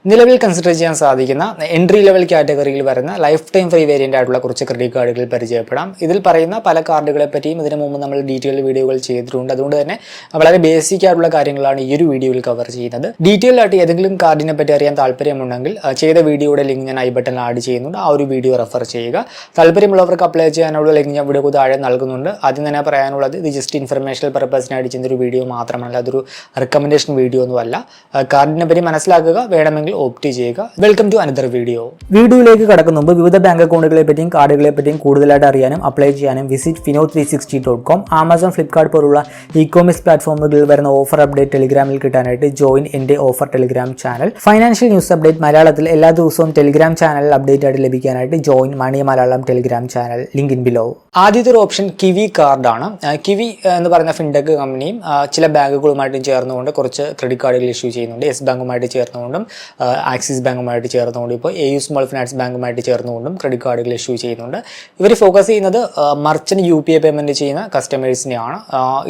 നിലവിൽ കൺസിഡർ ചെയ്യാൻ സാധിക്കുന്ന എൻട്രി ലെവൽ കാറ്റഗറിയിൽ വരുന്ന ലൈഫ് ടൈം ഫ്രീ വേരിയൻ്റ് ആയിട്ടുള്ള കുറച്ച് ക്രെഡിറ്റ് കാർഡുകൾ പരിചയപ്പെടാം. ഇതിൽ പറയുന്ന പല കാർഡുകളെ പറ്റിയും ഇതിനു മുമ്പ് നമ്മൾ ഡീറ്റെയിൽ വീഡിയോകൾ ചെയ്തിട്ടുണ്ട്. അതുകൊണ്ട് തന്നെ വളരെ ബേസിക് ആയിട്ടുള്ള കാര്യങ്ങളാണ് ഈ ഒരു വീഡിയോയിൽ കവർ ചെയ്യുന്നത്. ഡീറ്റെയിൽ ആയിട്ട് ഏതെങ്കിലും കാർഡിനെ പറ്റി അറിയാൻ താല്പര്യമുണ്ടെങ്കിൽ ചെയ്ത വീഡിയോയുടെ ലിങ്ക് ഞാൻ ഐ ബട്ടണിൽ ആഡ് ചെയ്യുന്നുണ്ട്. ആ ഒരു വീഡിയോ റെഫർ ചെയ്യുക. താല്പര്യമുള്ളവർക്ക് അപ്ലൈ ചെയ്യാനുള്ള ലിങ്ക് ഞാൻ വീഡിയോക്ക് താഴെ നൽകുന്നുണ്ട്. ആദ്യം തന്നെ പറയാനുള്ളത്, ഇത് ജസ്റ്റ് ഇൻഫർമേഷണൽ പർപ്പസിനായിട്ട് ചെയ്യുന്നൊരു വീഡിയോ മാത്രമല്ല, അതൊരു റെക്കമെൻഡേഷൻ വീഡിയോ ഒന്നുമല്ല. കാർഡിനെ പറ്റി മനസ്സിലാക്കുക, വേണമെങ്കിൽ ഓപ്റ്റ് ചെയ്യുക. Welcome to another video. വീഡിയോയിലേക്ക് കടക്കുന്ന മുമ്പ് വിവിധ ബാങ്ക് അക്കൗണ്ടുകളെ പറ്റിയും കാർഡുകളെ പറ്റിയും കൂടുതലായിട്ട് അറിയാനും അപ്ലൈ ചെയ്യാനും വിസിറ്റ് fino360.com, ആമസോൺ, ഫ്ലിപ്കാർട്ട് പോലുള്ള ഇ-കോമേഴ്സ് പ്ലാറ്റ്ഫോമുകളിൽ വരുന്ന ഓഫർ അപ്ഡേറ്റ് ടെലിഗ്രാമിൽ കിട്ടാനായിട്ട് ജോയിൻ എൻ്റെ offer Telegram channel. Financial news update മലയാളത്തിൽ എല്ലാ ദിവസവും ടെലിഗ്രാം ചാനലിൽ അപ്ഡേറ്റ് ആയിട്ട് ലഭിക്കാനായിട്ട് join money Malayalam Telegram channel, link in below. ആദ്യത്തെ ഒരു ഓപ്ഷൻ കിവി കാർഡാണ്. കിവി എന്ന് പറയുന്ന ഫിൻടെക് കമ്പനിയും ചില ബാങ്കുകളുമായിട്ടും ചേർന്നുകൊണ്ട് കുറച്ച് ക്രെഡിറ്റ് കാർഡുകൾ ഇഷ്യൂ ചെയ്യുന്നുണ്ട്. യെസ് ബാങ്കുമായിട്ട് ചേർന്നുകൊണ്ടും ആക്സിസ് ബാങ്കുമായിട്ട് ചേർന്നുകൊണ്ടും ഇപ്പോൾ AU സ്മോൾ ഫിനാൻസ് ബാങ്കുമായിട്ട് ചേർന്നുകൊണ്ടും ക്രെഡിറ്റ് കാർഡുകൾ ഇഷ്യൂ ചെയ്യുന്നുണ്ട്. ഇവർ ഫോക്കസ് ചെയ്യുന്നത് മർച്ചന്റ് UPI പേയ്മെൻറ്റ് ചെയ്യുന്ന കസ്റ്റമേഴ്സിനെയാണ്.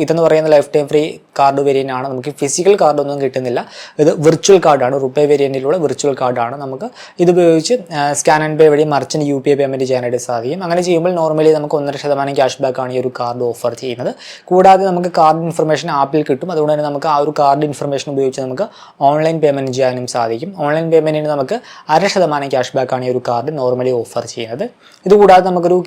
ഇതെന്ന് പറയുന്ന life time free card variant ആണ്. നമുക്ക് ഫിസിക്കൽ കാർഡൊന്നും കിട്ടുന്നില്ല. ഇത് വിർച്വൽ കാർഡാണ്. റുപ്പേ വേരിയൻറ്റിലുള്ള വിർച്വൽ കാർഡാണ്. നമുക്ക് ഇത് ഉപയോഗിച്ച് സ്കാൻ ആൻഡ് പേ വഴി മർച്ചന്റ് UPI പേയ്മെൻറ്റ് ചെയ്യാനായിട്ട് സാധിക്കും. അങ്ങനെ ചെയ്യുമ്പോൾ നോർമലി നമുക്ക് 1.5% ക്യാഷ് ബാക്ക് ആണ് ഈ ഒരു കാർഡ് ഓഫർ ചെയ്യുന്നത്. കൂടാതെ നമുക്ക് കാർഡ് ഇൻഫർമേഷൻ ആപ്പിൽ കിട്ടും. അതുകൊണ്ട് തന്നെ നമുക്ക് ആ ഒരു കാർഡ് ഇൻഫർമേഷൻ ഉപയോഗിച്ച് നമുക്ക് ഓൺലൈൻ പേയ്മെൻറ്റ് ചെയ്യാനും സാധിക്കും. ഓൺലൈൻ പേയ്മെൻറ്റിന് നമുക്ക് 0.5% ക്യാഷ് ബാക്ക് ആണ് ഈ ഒരു കാർഡ് നോർമലി ഓഫർ ചെയ്യുന്നത്. ഇതുകൂടാതെ നമുക്കൊരു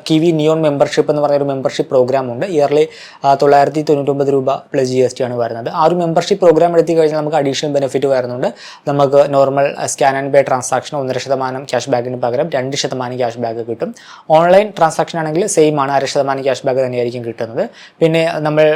കിവി നിയോൺ മെമ്പർഷിപ്പ് എന്ന് പറയുന്ന ഒരു മെമ്പർഷിപ്പ് പ്രോഗ്രാം ഉണ്ട്. ഇയർലി 999 രൂപ പ്ലസ് GST ആണ് വരുന്നത്. ആ ഒരു മെമ്പർഷിപ്പ് പ്രോഗ്രാം എടുത്തു കഴിഞ്ഞാൽ നമുക്ക് അഡീഷണൽ ബെനിഫിറ്റ് വരുന്നുണ്ട്. നമുക്ക് normal scan and pay transaction 1.5% cash ബാക്കിന് പകരം 2% ക്യാഷ് ബാക്ക് കിട്ടും. ഓൺലൈൻ ട്രാൻസാക്ഷൻ ആണെങ്കിൽ സെയിം ആണ്, 0.5% ക്യാഷ് ബാക്ക് തന്നെയായിരിക്കും കിട്ടുന്നത്. പിന്നെ നമ്മൾ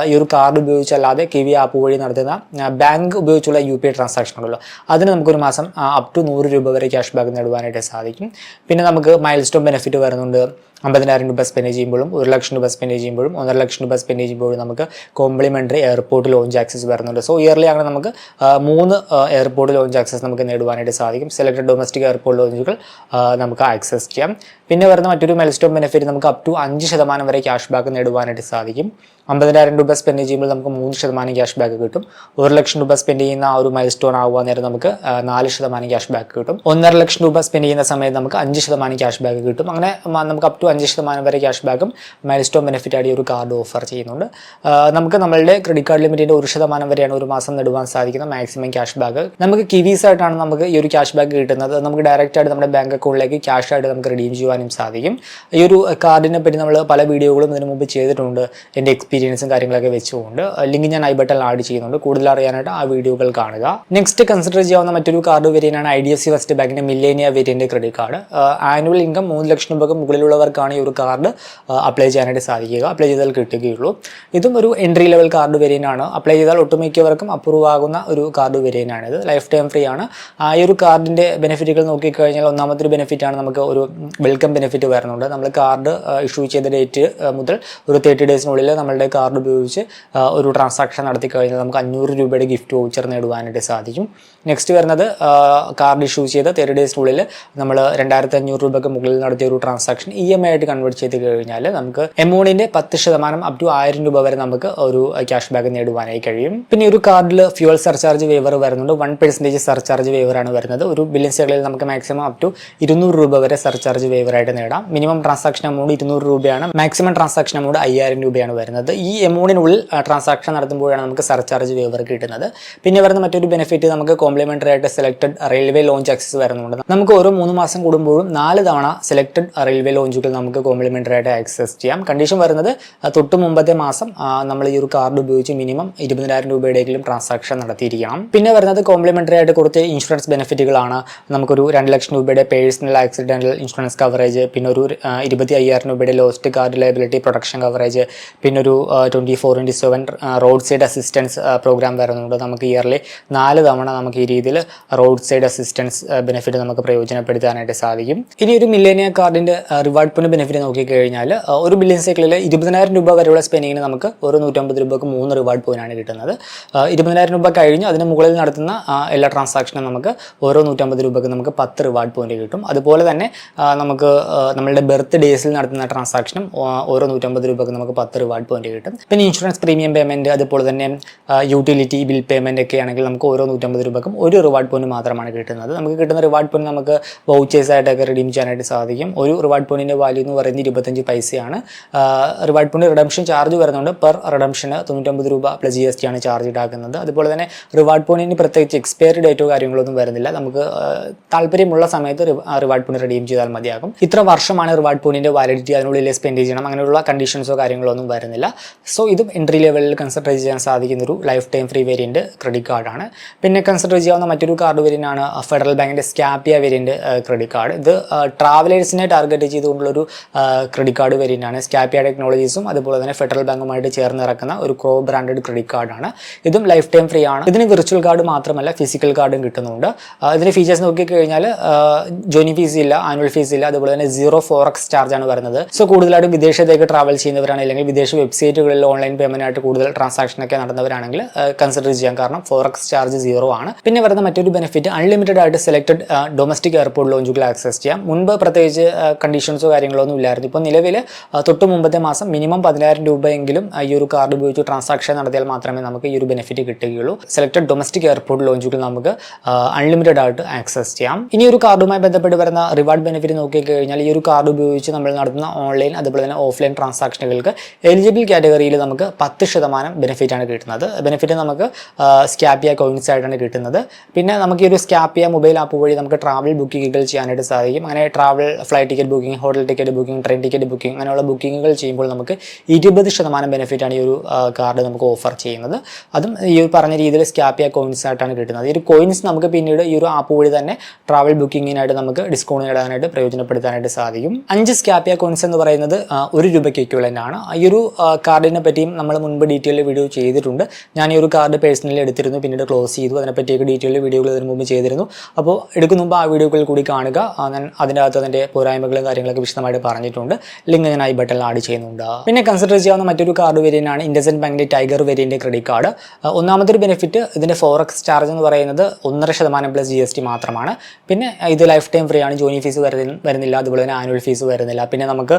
ഈ ഒരു കാർഡ് ഉപയോഗിച്ചല്ലാതെ കിവി ആപ്പ് വഴി നടത്തുന്ന ബാങ്ക് ഉപയോഗിച്ചുള്ള UPI ട്രാൻസാക്ഷൻ ഉണ്ടല്ലോ, അതിന് നമുക്കൊരു മാസം അപ് ടു 100 രൂപ വരെ ക്യാഷ് ബാക്ക് നേടുവാനായിട്ട് സാധിക്കും. പിന്നെ നമുക്ക് മൈൽ സ്റ്റോൺ ബെനിഫിറ്റ് വരുന്നുണ്ട്. 50,000 രൂപ സ്പെൻഡ് ചെയ്യുമ്പോഴും 1,00,000 രൂപ സ്പെൻഡ് ചെയ്യുമ്പോഴും 1.5 ലക്ഷം രൂപ സ്പെൻഡ് ചെയ്യുമ്പോഴും നമുക്ക് കോംപ്ലിമെൻ്ററി എയർപോർട്ട് ലോഞ്ച് ആക്സസ് വരുന്നുണ്ട്. സോ ഇയർലി അങ്ങനെ നമുക്ക് 3 എയർപോർട്ട് ലോഞ്ച് ആക്സസ് നമുക്ക് നേടുവാനായിട്ട് സാധിക്കും. സെലക്ടഡ് ഡൊമസ്റ്റിക് എയർപോർട്ട് ലോഞ്ചുകൾ നമുക്ക് ആക്സസ് ചെയ്യാം. പിന്നെ വരുന്ന മറ്റൊരു മൈൽ സ്റ്റോൺ ബെനിഫിറ്റ് നമുക്ക് അപ് ടു 5% വരെ ക്യാഷ് ബാക്ക് നേടുവാനായിട്ട് സാധിക്കും. 50,000 രൂപ സ്പെൻഡ് ചെയ്യുമ്പോൾ നമുക്ക് 3% ക്യാഷ് ബാക്ക് കിട്ടും. 1,00,000 രൂപ സ്പെൻഡ് ചെയ്യുന്ന ആ ഒരു മൈൽ സ്റ്റോൺ ആകുവാൻ നേരം നമുക്ക് 4% ക്യാഷ് ബാക്ക് കിട്ടും. 1.5 ലക്ഷം രൂപ സ്പെൻഡ് ചെയ്യുന്ന സമയത്ത് നമുക്ക് 5% ക്യാഷ് ബാക്ക് കിട്ടും. അങ്ങനെ നമുക്ക് അപ് ടു 5% വരെ ക്യാഷ് ബാക്കും മൈൽ സ്റ്റോൺ ബെനിഫിറ്റ് ആയി ഒരു കാർഡ് ഓഫർ ചെയ്യുന്നുണ്ട്. നമുക്ക് നമ്മളുടെ ക്രെഡിറ്റ് കാർഡ് ലിമിറ്റിൻ്റെ 1% വരെയാണ് ഒരു മാസം നേടുവാൻ സാധിക്കുന്ന മാക്സിമം ക്യാഷ് ബാക്ക്. നമുക്ക് കിവീസ് ആയിട്ടാണ് നമുക്ക് ഈ ഒരു ക്യാഷ് ബാക്ക് കിട്ടുന്നത്. നമുക്ക് ഡയറക്റ്റ് ആയിട്ട് നമ്മുടെ ബാങ്ക് അക്കൗണ്ടിലേക്ക് ക്യാഷ് ആയിട്ട് നമുക്ക് റിഡീം ചെയ്യുവാനും സാധിക്കും. ഈ ഒരു കാർഡിനെ പറ്റി നമ്മൾ പല വീഡിയോകളും ഇതിനു മുമ്പ് ചെയ്തിട്ടുണ്ട്, എൻ്റെ എക്സ്പീരിയൻസും കാര്യങ്ങളൊക്കെ വെച്ചുകൊണ്ട്. ലിങ്ക് ഞാൻ ഐ ബട്ടണിൽ ആഡ് ചെയ്യുന്നുണ്ട്. കൂടുതൽ അറിയാനായിട്ട് ആ വീഡിയോകൾ കാണുക. നെക്സ്റ്റ് കൺസിഡർ ചെയ്യാവുന്ന മറ്റൊരു കാർഡ് വേരിയൻ്റാണ് IDFC ഫസ്റ്റ് ബാങ്കിൻ്റെ Millennia variant credit card. Annual income 3 ലക്ഷം രൂപയ്ക്ക് മുകളിലുള്ളവർക്കാണ് ഈ ഒരു കാർഡ് അപ്ലൈ ചെയ്യാനായിട്ട് സാധിക്കുക. അപ്ലൈ ചെയ്താൽ കിട്ടുകയുള്ളൂ. ഇതും ഒരു എൻട്രി ലെവൽ കാർഡ് വേരിയൻ്റ് ആണ്. അപ്ലൈ ചെയ്താൽ ഒട്ടുമിക്കവർക്കും അപ്രൂവ് ആകുന്ന ഒരു കാർഡ് വേരിയൻ്റ് ആണ്. ഇത് ലൈഫ് ടൈം ഫ്രീ ആണ്. ഈ ഒരു കാർഡിൻ്റെ ബെനിഫിറ്റുകൾ നോക്കിക്കഴിഞ്ഞാൽ ഒന്നാമത്തെ ഒരു ബെനിഫിറ്റാണ് നമുക്ക് ഒരു വെൽക്കം ബെനിഫിറ്റ് വരുന്നുണ്ട്. നമ്മൾ കാർഡ് ഇഷ്യൂ ചെയ്ത ഡേറ്റ് മുതൽ ഒരു 30 ഡേയ്സിനുള്ളിൽ നമ്മളുടെ കാർഡ് ഉപയോഗിച്ച് ഒരു ട്രാൻസാക്ഷൻ നടത്തി കഴിഞ്ഞാൽ നമുക്ക് 500 രൂപയുടെ ഗിഫ്റ്റ് വൗച്ചർ നേടുവാനായിട്ട് സാധിക്കും. നെക്സ്റ്റ് വരുന്നത് കാർഡ് ഇഷ്യൂ ചെയ്ത 30 ഡേയ്സിനുള്ളിൽ നമ്മൾ 2,500 രൂപയ്ക്ക് മുകളിൽ നടത്തിയ ഒരു ട്രാൻസാക്ഷൻ EMI ആയിട്ട് കൺവേർട്ട് ചെയ്ത് കഴിഞ്ഞാൽ നമുക്ക് എമൗണ്ടിൻ്റെ 10% അപ് ടു 1000 രൂപ വരെ നമുക്ക് ഒരു ക്യാഷ് ബാക്ക് നേടുവാനായി കഴിയും. പിന്നെ ഒരു കാർഡിൽ ഫ്യൂവൽ സർചാർജ് വേവർ വരുന്നുണ്ട്. 1% സർചാർജ് വേവറാണ് വരുന്നത്. ഒരു ബില്ലിംഗ് സൈക്കിളിൽ നമുക്ക് മാക്സിമം അപ് ടു 200 രൂപ വരെ സർചാർജ് വേവറായിട്ട് നേടാം. മിനിമം ട്രാൻസാക്ഷൻ എമൗണ്ട് 200 രൂപയാണ്. മാക്സിമം ട്രാൻസാക്ഷൻ എമൗണ്ട് 5,000 രൂപയാണ് വരുന്നത്. ഈ എമൗണ്ടിനുള്ളിൽ ട്രാൻസാക്ഷൻ നടത്തുമ്പോഴാണ് നമുക്ക് സർചാർജ് വേവർ കിട്ടുന്നത്. പിന്നെ വരുന്ന മറ്റൊരു ബെനിഫിറ്റ് നമുക്ക് കോംപ്ലിമെൻ്ററി ആയിട്ട് സെലക്ടഡ് റെയിൽവേ ലോഞ്ച് ആക്സസ് വരുന്നുണ്ട്. നമുക്ക് ഓരോ 3 മാസം കൂടുമ്പോഴും 4 തവണ സെലക്ടഡ് റെയിൽവേ ലോഞ്ചുകൾ നമുക്ക് കോംപ്ലിമെൻ്ററി ആയിട്ട് ആക്സസ് ചെയ്യാം. കണ്ടീഷൻ വരുന്നത് തൊട്ട് മുമ്പത്തെ മാസം നമ്മൾ ഈ ഒരു കാർഡ് ഉപയോഗിച്ച് മിനിമം 20,000 രൂപയുടെയെങ്കിലും ട്രാൻസാക്ഷൻ നടത്തിയിരിക്കണം. പിന്നെ വരുന്നത് കോംപ്ലിമെൻ്ററി ആയിട്ട് കുറച്ച് ഇൻഷുറൻസ് ബെനിഫിറ്റുകളാണ്. നമുക്കൊരു 2 ലക്ഷം രൂപയുടെ പേഴ്സണൽ ആക്സിഡൻ്റൽ ഇൻഷുറൻസ് കവറേജ്, പിന്നെ ഒരു 25,000 രൂപയുടെ lost card liability protection coverage, പിന്നെ ഒരു 24/7 റോഡ് സൈഡ് അസിസ്റ്റൻസ് പ്രോഗ്രാം വരുന്നുണ്ട്. നമുക്ക് ഇയർലി 4 തവണ നമുക്ക് ഈ രീതിയിൽ റോഡ് സൈഡ് അസിസ്റ്റൻസ് ബെനിഫിറ്റ് നമുക്ക് പ്രയോജനപ്പെടുത്താനായിട്ട് സാധിക്കും. ഇനി ഒരു മില്ലേനിയ കാർഡിൻ്റെ റിവാർഡ് പോയിന്റ് ബെനിഫിറ്റ് നോക്കിക്കഴിഞ്ഞാൽ ഒരു ബില്യൺ സൈക്കിളിൽ 20,000 രൂപ വരെയുള്ള സ്പെൻഡിങ്ങിന് നമുക്ക് ഒരു 150 രൂപയ്ക്ക് 3 റിവാർഡ് പോയിന്റാണ് കിട്ടുന്നത്. 20,000 രൂപ കഴിഞ്ഞ് അതിന് മുകളിൽ നടത്തുന്ന എല്ലാ ട്രാൻസാക്ഷനും നമുക്ക് ഓരോ 150 രൂപയ്ക്ക് നമുക്ക് 10 റിവാർഡ് പോയിന്റ് കിട്ടും. അതുപോലെ തന്നെ നമുക്ക് നമ്മളുടെ ബർത്ത് ഡേയ്സിൽ നടത്തുന്ന ട്രാൻസാക്ഷനും ഓരോ 150 രൂപയ്ക്ക് നമുക്ക് 10 റിവാർഡ് പോയിന്റ് കിട്ടും. പിന്നെ ഇൻഷുറൻസ് പ്രീമിയം പേയ്മെൻറ്റ്, അതുപോലെ തന്നെ യൂട്ടിലിറ്റി ബിൽ പേയ്മെൻറ്റ് ഒക്കെ ആണെങ്കിൽ നമുക്ക് ഓരോ 150 രൂപയ്ക്കും ഒരു റിവാർഡ് പോയിന്റ് മാത്രമാണ് കിട്ടുന്നത്. നമുക്ക് കിട്ടുന്ന റിവാർഡ് പോയിന്റ് നമുക്ക് വൗച്ചേഴ്സ് ആയിട്ടൊക്കെ റിഡീം ചെയ്യാനായിട്ട് സാധിക്കും. ഒരു റിവാർഡ് പോയിന്റിൻ്റെ വാല്യൂ എന്ന് പറയുന്നത് 25 പൈസയാണ്. റിവാർഡ് പോയിന്റ് റിഡംഷൻ ചാർജ് വരുന്നുണ്ട്. പെർ റിഡംഷന് 99 രൂപ പ്ലസ് GST ആണ് ചാർജ് ഈടാക്കുന്നത്. അതുപോലെ തന്നെ റിവാർഡ് പോയിന്റിന് പ്രത്യേകിച്ച് എക്സ്പയറി ഡേറ്റോ കാര്യങ്ങളൊന്നും വരുന്നില്ല. നമുക്ക് താല്പര്യമുള്ള സമയത്ത് റിവാർഡ് പോയിന്റ് റിഡീം ചെയ്താൽ മതിയാകും. ഇത്ര വർഷമാണ് റിവാർഡ് പോയിന്റിന്റെ വാലിഡിറ്റി, അതിനുള്ളിൽ സ്പെൻഡ് ചെയ്യണം, അങ്ങനെയുള്ള കണ്ടീഷൻസോ കാര്യങ്ങളോ ഒന്നും വരുന്നില്ല. സോ ഇതും എൻട്രി ലെവലിൽ കൺസിഡർ ചെയ്യാൻ സാധിക്കുന്ന ഒരു life time free variant credit കാർഡാണ്. പിന്നെ കൺസിഡർ ചെയ്യാവുന്ന മറ്റൊരു കാർഡ് വേരിയന്റ് ആണ് ഫെഡറൽ ബാങ്കിന്റെ സ്കാപ്പിയ വേരിയന്റ് ക്രെഡിറ്റ് കാർഡ്. ഇത് ട്രാവലേഴ്സിനെ ടാർഗറ്റ് ചെയ്തുകൊണ്ടുള്ളൊരു ക്രെഡിറ്റ് കാർഡ് വേരിയന്റ് ആണ്. സ്കാപ്പിയ ടെക്നോളജീസും അതുപോലെ തന്നെ ഫെഡറൽ ബാങ്കുമായിട്ട് ചേർന്ന് ഇറക്കുന്ന ഒരു ക്രോ ബ്രാൻഡഡ് ക്രെഡിറ്റ് കാർഡാണ്. ഇതും ലൈഫ് ടൈം ഫ്രീ ആണ്. ഇതിന് വിർച്വൽ കാർഡ് മാത്രമല്ല ഫിസിക്കൽ കാർഡും കിട്ടുന്നുണ്ട്. ഇതിന് ഫീച്ചേഴ്സ് നോക്കിക്കഴിഞ്ഞാൽ ജോയിനിങ് ഫീസ് ഇല്ല, ആനുവൽ ഫീസ് ഇല്ല, അതുപോലെ തന്നെ 0 Forex ചാർജ് ആണ് വരുന്നത്. സോ കൂടുതലായിട്ടും വിദേശത്തേക്ക് ട്രാവൽ ചെയ്യുന്നവരാണ്, അല്ലെങ്കിൽ വിദേശ വെബ്സൈറ്റുകളിൽ ഓൺലൈൻ പേയ്മെന്റ് ആയിട്ട് കൂടുതൽ ട്രാൻസാക്ഷൻ ഒക്കെ നടന്നവരാണെങ്കിൽ കൺസിഡർ ചെയ്യാം, കാരണം Forex ചാർജ് 0 ആണ്. പിന്നെ വരുന്ന മറ്റൊരു ബെനിഫിറ്റ് അൺലിമിറ്റഡ് ആയിട്ട് സെലക്ടഡ് ഡൊമസ്റ്റിക് എയർപോർട്ട് ലോഞ്ചുകൾ ആക്സസ് ചെയ്യാം. മുൻപ് പ്രത്യേകിച്ച് കണ്ടീഷൻസോ കാര്യങ്ങളോ ഒന്നും ഇല്ലായിരുന്നു. ഇപ്പോൾ നിലവിൽ തൊട്ട് മുമ്പത്തെ മാസം മിനിമം 10,000 രൂപയെങ്കിലും ഈ ഒരു കാർഡ് ഉപയോഗിച്ച് ട്രാൻസാക്ഷൻ നടത്തിയാൽ മാത്രമേ നമുക്ക് ഈ ഒരു ബെനിഫിറ്റ് കിട്ടുകയുള്ളൂ. സെലക്ടഡ് ഡൊമസ്റ്റിക് എയർപോർട്ട് ലോഞ്ചുകൾ നമുക്ക് അൺലിമിറ്റഡ് ആയിട്ട് ആക്സസ് ചെയ്യാം. ഇനി ഒരു കാർഡുമായി ബന്ധപ്പെട്ട് വരുന്ന റിവാർഡ് ബെനിഫിറ്റ് നോക്കിക്കഴിഞ്ഞാൽ ഈ ഒരു കാർഡ് ഉപയോഗിച്ച് നമ്മൾ നടത്തുന്ന ഓൺലൈൻ അതുപോലെ തന്നെ ഓഫ്ലൈൻ ട്രാൻസാക്ഷനുകൾക്ക് എലിജിബിൾ കാറ്റഗറിയിൽ നമുക്ക് 10% ബെനിഫിറ്റ് ആണ് കിട്ടുന്നത്. ബെനിഫിറ്റ് നമുക്ക് സ്കാപ്പിയ കോയിൻസ് ആയിട്ടാണ് കിട്ടുന്നത്. പിന്നെ നമുക്ക് ഈ ഒരു സ്കാപ്പിയ മൊബൈൽ ആപ്പ് വഴി നമുക്ക് ട്രാവൽ ബുക്കിങ്ങുകൾ ചെയ്യാനായിട്ട് സാധിക്കും. അങ്ങനെ travel flight ticket booking, hotel ticket booking, train ticket booking, അങ്ങനെയുള്ള ബുക്കിങ്ങുകൾ ചെയ്യുമ്പോൾ നമുക്ക് 20% ബെനിഫിറ്റാണ് ഈ ഒരു കാർഡ് നമുക്ക് ഓഫർ ചെയ്യുന്നത്. അതും ഈ ഒരു പറഞ്ഞ രീതിയിൽ സ്കാപ്പിയ കോയിൻസ് ആയിട്ടാണ് കിട്ടുന്നത്. ഈ ഒരു കോയിൻസ് നമുക്ക് പിന്നീട് ഈ ഒരു ആപ്പ് വഴി തന്നെ ട്രാവൽ ബുക്കിങ്ങിനായിട്ട് നമുക്ക് ഡിസ്കൗണ്ട് നേടാനായിട്ട് പ്രയോജനപ്പെടുത്താനായിട്ട് സാധിക്കും. 5 സ്കാപ്പിയ കോയിൻസ് എന്ന് പറയുന്നത് 1 രൂപയ്ക്ക് ഇക്വലൻ്റ് ആണ്. ഈ ഒരു കാർഡിനെ പറ്റിയും നമ്മൾ മുൻപ് ഡീറ്റെയിൽ വീഡിയോ ചെയ്തിട്ടുണ്ട്. ഞാൻ ഈ ഒരു കാർഡ് പേഴ്സണലി എടുത്തിരുന്നു, പിന്നീട് ക്ലോസ് ചെയ്തു. അതിനെപ്പറ്റിയൊക്കെ ഡീറ്റെയിൽ വീഡിയോകൾ ഇതിനു മുമ്പ് ചെയ്തിരുന്നു. അപ്പോൾ എടുക്കുന്ന മുമ്പ് ആ വീഡിയോകളിൽ കൂടി കാണുക. ഞാൻ അതിൻ്റെ അകത്ത് അതിൻ്റെ പോരായ്മകളും കാര്യങ്ങളൊക്കെ വിശദമായിട്ട് പറഞ്ഞിട്ടുണ്ട്. ലിങ്ക് ഞാൻ ഐ ബട്ടണിൽ ആഡ് ചെയ്യുന്നുണ്ട്. പിന്നെ കൺസിഡർ ചെയ്യാവുന്ന മറ്റൊരു കാർഡ് വേരിയൻ്റ് ആണ് ഇൻഡസ്ഇൻഡ് ബാങ്കിൻ്റെ ടൈഗർ വേരിയൻ്റ് ക്രെഡിറ്റ് കാർഡ്. ഒന്നാമത്തെ ഒരു ബെനിഫിറ്റ് ഇതിൻ്റെ Forex ചാർജ് എന്ന് പറയുന്നത് 1.5% പ്ലസ് GST മാത്രമാണ്. പിന്നെ ഇത് ലൈഫ് ടൈം ഫ്രീ ആണ്, ജോയിനിങ് ഫീസ് വരുന്നില്ല, അതുപോലെ തന്നെ ആനുവൽ ഫീസ് വരുന്നില്ല. പിന്നെ നമുക്ക്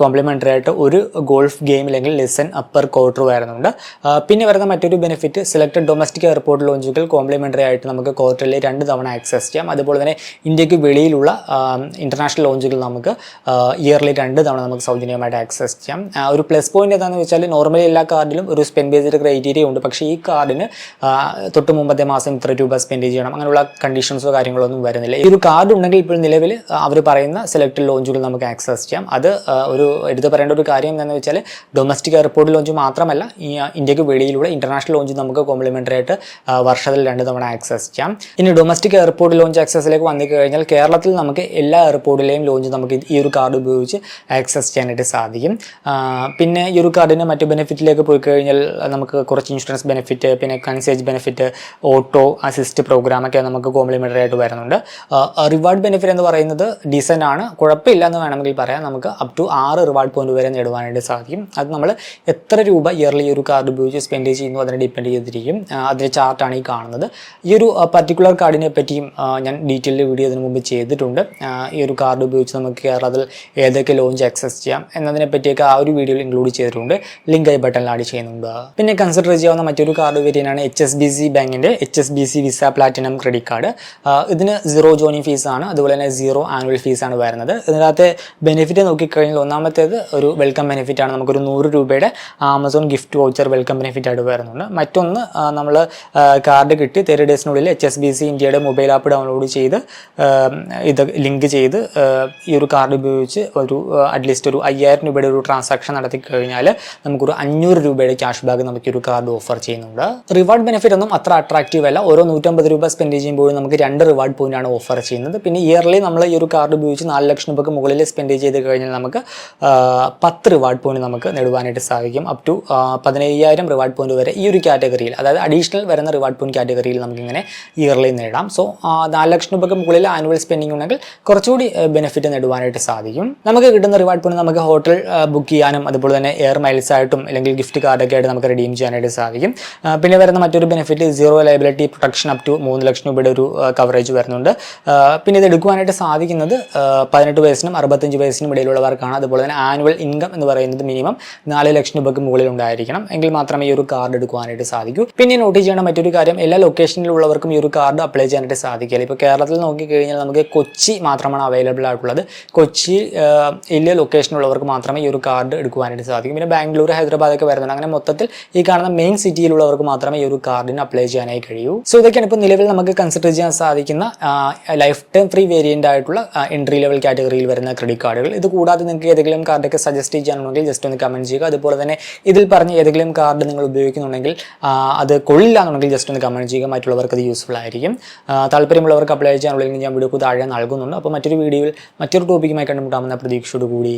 കോംപ്ലിമെൻ്ററി ആയിട്ട് ഒരു ഗോൾഫ് ഗെയിം അല്ലെങ്കിൽ ലെസൺ പെർ ക്വാർട്ടർ വരുന്നുണ്ട്. പിന്നെ വരുന്ന മറ്റൊരു ബെനിഫിറ്റ് സെലക്ടഡ് ഡൊമസ്റ്റിക് എയർപോർട്ട് ലോഞ്ചുകൾ കോംപ്ലിമെൻ്ററി ആയിട്ട് നമുക്ക് ക്വാർട്ടറിൽ 2 തവണ ആക്സസ് ചെയ്യാം. അതുപോലെ തന്നെ ഇന്ത്യക്ക് വെളിയിലുള്ള ഇൻ്റർനാഷണൽ ലോഞ്ചുകൾ നമുക്ക് ഇയർലി 2 തവണ നമുക്ക് സൗജന്യമായിട്ട് ആക്സസ് ചെയ്യാം. ഒരു പ്ലസ് പോയിന്റ് എന്താണെന്ന് വെച്ചാൽ നോർമലി എല്ലാ കാർഡിലും ഒരു സ്പെൻഡ് ബേസ്ഡ് ക്രൈറ്റീരിയ ഉണ്ട്. പക്ഷേ ഈ കാർഡിന് തൊട്ട് മുമ്പത്തെ മാസം ഇത്ര രൂപ സ്പെൻഡ് ചെയ്യണം, അങ്ങനെയുള്ള കണ്ടീഷൻസോ കാര്യങ്ങളൊന്നും വരുന്നില്ല. ഈ ഒരു കാർഡ് ഉണ്ടെങ്കിൽ ഇപ്പോൾ നിലവിൽ അവർ പറയുന്ന സെലക്ടഡ് ലോഞ്ചുകൾ നമുക്ക് ആക്സസ് ചെയ്യാം. അത് ഒരു എടുത്ത് പറയേണ്ട ഒരു കാര്യം എന്താണെന്ന് വെച്ചാൽ ഡൊമസ്റ്റിക് എയർപോർട്ട് ലോഞ്ച് മാത്രമല്ല, ഈ ഇന്ത്യക്ക് വെളിയിലുള്ള ഇന്റർനാഷണൽ ലോഞ്ച് നമുക്ക് കോംപ്ലിമെൻ്ററി ആയിട്ട് വർഷത്തിൽ 2 തവണ ആക്സസ് ചെയ്യാം. ഇനി ഡൊമസ്റ്റിക് എയർപോർട്ട് ലോഞ്ച് ആക്സസിലേക്ക് വന്നു കഴിഞ്ഞാൽ കേരളത്തിൽ നമുക്ക് എല്ലാ എയർപോർട്ടിലെയും ലോഞ്ച് നമുക്ക് ഈ ഒരു കാർഡ് ഉപയോഗിച്ച് ആക്സസ് ചെയ്യാനായിട്ട് സാധിക്കും. പിന്നെ ഈ ഒരു കാർഡിന് മറ്റു ബെനിഫിറ്റിലേക്ക് പോയി കഴിഞ്ഞാൽ നമുക്ക് കുറച്ച് ഇൻഷുറൻസ് ബെനിഫിറ്റ്, പിന്നെ കൺസേജ് ബെനിഫിറ്റ്, ഓട്ടോ അസിസ്റ്റ് പ്രോഗ്രാം ഒക്കെ നമുക്ക് കോംപ്ലിമെൻ്ററി ആയിട്ട് വരുന്നുണ്ട്. റിവാർഡ് ബെനിഫിറ്റ് എന്ന് പറയുന്നത് ഡീസൻ്റ് ആണ്, കുഴപ്പമില്ല എന്ന് വേണമെങ്കിൽ പറയാം. നമുക്ക് അപ് ടു 6 റിവാർഡ് പോയിന്റ് വരെ നേടുവാനായിട്ട് സാധിക്കും. അത് നമ്മൾ എത്ര രൂപ ഇയർലി ഒരു കാർഡ് ഉപയോഗിച്ച് സ്പെൻഡ് ചെയ്യുന്നു അതിനെ ഡിപ്പെൻഡ് ചെയ്തിരിക്കും. അതിൻ്റെ ചാർട്ടാണ് ഈ കാണുന്നത്. ഈ ഒരു പർട്ടിക്കുലർ കാർഡിനെ പറ്റിയും ഞാൻ ഡീറ്റെയിൽ വീഡിയോ ഇതിനു മുമ്പ് ചെയ്തിട്ടുണ്ട്. ഈ ഒരു കാർഡ് ഉപയോഗിച്ച് നമുക്ക് കേരളത്തിൽ ഏതൊക്കെ ലോഞ്ച് ആക്സസ് ചെയ്യാം എന്നതിനെ പറ്റിയൊക്കെ ആ ഒരു വീഡിയോയിൽ ഇൻക്ലൂഡ് ചെയ്തിട്ടുണ്ട്. ലിങ്ക് ഐ ബട്ടണിൽ ആഡ് ചെയ്യുന്നുണ്ട്. പിന്നെ കൺസിഡർ ചെയ്യാവുന്ന മറ്റൊരു കാർഡ് വേരിയൻ്റാണ് HSBC ബാങ്കിൻ്റെ HSBC visa platinum credit card. ഇതിന് 0 ജോയിനിങ് ഫീസ് ആണ്, അതുപോലെ തന്നെ 0 ആനുവൽ ഫീസ് ആണ് വരുന്നത്. ഇതിനകത്തെ ബെനിഫിറ്റ് നോക്കിക്കഴിഞ്ഞാൽ ഒന്നാമത്തേത് ഒരു വെൽക്കം ബെനിഫിറ്റ് ആണ്. നമുക്കൊരു 100 രൂപയുടെ Amazon gift voucher welcome benefit ആയിട്ട് വരുന്നുണ്ട്. മറ്റൊന്ന് നമ്മൾ കാർഡ് കിട്ടി 30 ഡേയ്സിനുള്ളിൽ HSBC ഇന്ത്യയുടെ മൊബൈൽ ആപ്പ് ഡൗൺലോഡ് ചെയ്ത് ഇത് ലിങ്ക് ചെയ്ത് ഈ ഒരു കാർഡ് ഉപയോഗിച്ച് ഒരു അറ്റ്ലീസ്റ്റ് ഒരു 5,000 രൂപയുടെ ഒരു ട്രാൻസാക്ഷൻ നടത്തി കഴിഞ്ഞാൽ നമുക്കൊരു 500 രൂപയുടെ ക്യാഷ് ബാക്ക് നമുക്ക് ഒരു കാർഡ് ഓഫർ ചെയ്യുന്നുണ്ട്. റിവാർഡ് ബെനിഫിറ്റ് ഒന്നും അത്ര അട്രാക്റ്റീവ് അല്ല. ഓരോ 150 രൂപ സ്പെൻഡ് ചെയ്യുമ്പോഴും നമുക്ക് 2 റിവാർഡ് പോയിന്റ് ആണ് ഓഫർ ചെയ്യുന്നത്. പിന്നെ ഇയർലി നമ്മൾ ഈ ഒരു കാർഡ് ഉപയോഗിച്ച് 4 ലക്ഷം രൂപയ്ക്ക് മുകളിൽ സ്പെൻഡ് ചെയ്ത് കഴിഞ്ഞാൽ നമുക്ക് 10 റിവാർഡ് പോയിന്റ് നമുക്ക് നേടുവാനായിട്ട് സാധിക്കും. അപ് ടു 15,000 റിവാർഡ് പോയിന്റ് വരെ ഈ ഒരു കാറ്റഗറിയിൽ, അതായത് അഡീഷണൽ വരുന്ന റിവാർഡ് പോയിന്റ് കാറ്റഗറിയിൽ നമുക്കിങ്ങനെ ഇയർലി നേടാം. സോ 4 ലക്ഷം രൂപയ്ക്ക് മുകളിൽ ആനുവൽ സ്പെൻഡിംഗ് ഉണ്ടെങ്കിൽ കുറച്ചുകൂടി ബെനിഫിറ്റ് നേടുവാനായിട്ട് സാധിക്കും. നമുക്ക് കിട്ടുന്ന റിവാർഡ് പോയിന്റ് നമുക്ക് ഹോട്ടൽ ബുക്ക് ചെയ്യാനും അതുപോലെ തന്നെ എയർ മൈൽസ് ആയിട്ടും അല്ലെങ്കിൽ ഗിഫ്റ്റ് കാർഡൊക്കെ ആയിട്ട് നമുക്ക് റിഡീം ചെയ്യാനായിട്ട് സാധിക്കും. പിന്നെ വരുന്ന മറ്റൊരു benefit zero liability protection up to 3 lakh രൂപയുടെ ഒരു കവറേജ് വരുന്നുണ്ട്. പിന്നെ ഇത് എടുക്കുവാനായിട്ട് സാധിക്കുന്നത് 18 വയസ്സിനും 65 വയസ്സിനും ഇടയിലുള്ളവർക്കാണ്. അതുപോലെ തന്നെ ആനുവൽ ഇൻകം എന്ന് പറയുന്നത് മിനിമം 4 ലക്ഷം രൂപയ്ക്ക് മുകളിൽ ഉണ്ടായിരിക്കണം, എങ്കിൽ മാത്രമേ ഈ ഒരു കാർഡ് എടുക്കുവാനായിട്ട് സാധിക്കൂ. പിന്നെ നോട്ട് ചെയ്യേണ്ട മറ്റൊരു കാര്യം, എല്ലാ ലൊക്കേഷനിലുള്ളവർക്കും ഈ ഒരു കാർഡ് അപ്ലൈ ചെയ്യാനായിട്ട് സാധിക്കില്ല. ഇപ്പോൾ കേരളത്തിൽ നോക്കിക്കഴിഞ്ഞാൽ നമുക്ക് കൊച്ചി മാത്രമാണ് അവൈലബിൾ ആയിട്ടുള്ളത്. കൊച്ചി വലിയ ലൊക്കേഷനിലുള്ളവർക്ക് മാത്രമേ ഈ ഒരു കാർഡ് എടുക്കുവാനായിട്ട് സാധിക്കും. പിന്നെ ബാംഗ്ലൂർ, ഹൈദരാബാദൊക്കെ വരുന്നുണ്ട്. അങ്ങനെ മൊത്തത്തിൽ ഈ കാണുന്ന മെയിൻ സിറ്റിയിലുള്ളവർക്ക് മാത്രമേ ഈ ഒരു കാർഡിന് അപ്ലൈ ചെയ്യാനായി കഴിയൂ. സോ ഇതൊക്കെയാണ് ഇപ്പോൾ നിലവിൽ നമുക്ക് കൺസിഡർ ചെയ്യാൻ സാധിക്കുന്ന ലൈഫ് ടൈം ഫ്രീ വേരിയന്റ് ആയിട്ടുള്ള എൻട്രി ലെവൽ കാറ്റഗറിയിൽ വരുന്ന ക്രെഡിറ്റ് കാർഡുകൾ. ഇത് കൂടാതെ നിങ്ങൾക്ക് ഏതെങ്കിലും കാർഡൊക്കെ സജസ്റ്റ് ചെയ്യാനുണ്ടെങ്കിൽ ജസ്റ്റ് ഒന്ന് കമന്റ് ചെയ്യുക. അതുപോലെ തന്നെ ഇതിൽ പറഞ്ഞ ഏതെങ്കിലും കാർഡ് നിങ്ങൾ ഉപയോഗിക്കുന്നുണ്ടെങ്കിൽ അത് കൊള്ളില്ല എന്നുണ്ടെങ്കിൽ ജസ്റ്റ് ഒന്ന് കമന്റ് ചെയ്യുക. മറ്റുള്ളവർക്ക് അത് യൂസ്ഫുൾ ആയിരിക്കും. താല്പര്യമുള്ളവർക്ക് അപ്ലൈ ചെയ്യാനുള്ള ലിങ്ക് ഞാൻ വീഡിയോക്ക് താഴെ നൽകുന്നുണ്ട്. അപ്പോൾ മറ്റൊരു വീഡിയോയിൽ മറ്റൊരു ടോപ്പിക്കുമായി കണ്ടുമുട്ടാമെന്ന പ്രതീക്ഷയോടുകൂടി